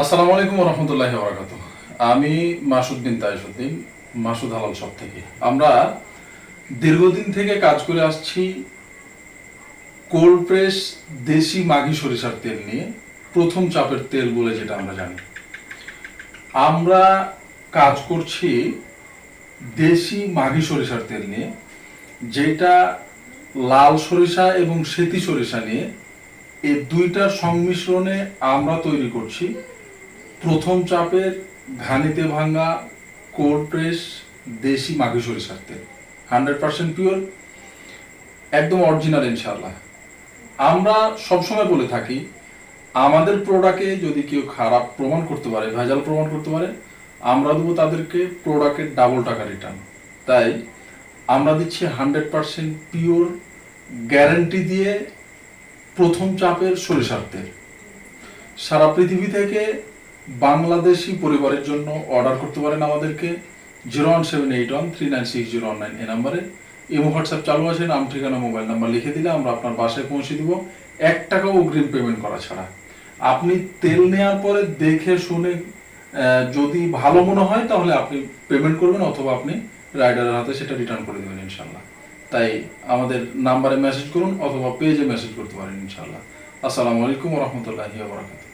আসসালামু আলাইকুম রহমতুল্লাহি ওয়া বারাকাতুহু। আমি মাসুদ বিন তাইজউদ্দিন, মাসুদ হালাল শপ থেকে। আমরা দীর্ঘদিন থেকে কাজ করে আসছি কোল্ড প্রেস দেশি মাঘি সরিষার তেল নিয়ে, প্রথম চাপের তেল বলে যেটা আমরা জানি। আমরা কাজ করছি দেশি মাঘি সরিষার তেল নিয়ে, যেটা লাল সরিষা এবং সেতি সরিষা নিয়ে এই দুইটার সংমিশ্রণে আমরা তৈরি করছি প্রথম চাপের ঘানিতে ভাঙ্গা কোল্ড প্রেস দেশি মাঘি সরিষার তেল। 100% পিওর, একদম অরিজিনাল ইনশাআল্লাহ। আমরা সবসময় বলে থাকি আমাদের প্রোডাক্টে যদি কেউ খারাপ প্রমাণ করতে পারে, ভেজাল প্রমাণ করতে পারে, আমরা দেবো তাদেরকে প্রোডাক্টের ডাবল টাকা রিটার্ন। তাই আমরা দিচ্ছি 100% পিওর গ্যারান্টি দিয়ে প্রথম চাপের সরিষার তেল। সারা পৃথিবী থেকে বাংলাদেশি পরিবারের জন্য অর্ডার করতে পারেন আমাদেরকে 01781396019 এই নাম্বারে। ইমো হোয়াটসঅ্যাপ চালু আছে, নাম ঠিকানা মোবাইল নাম্বার লিখে দিলে আমরা আপনার বাসায় পৌঁছে দিব, 1 টাকাও অগ্রিম পেমেন্ট করা ছাড়া। আপনি তেল নেওয়ার পরে দেখে শুনে যদি ভালো মনে হয় তাহলে আপনি পেমেন্ট করবেন, অথবা আপনি রাইডারের হাতে সেটা রিটার্ন করে দেবেন ইনশাল্লাহ। তাই আমাদের নাম্বারে মেসেজ করুন অথবা পেজে মেসেজ করতে পারেন ইনশাল্লাহ। আসসালামু আলাইকুম ওয়া রাহমাতুল্লাহি ওয়া বারাকাতুহু।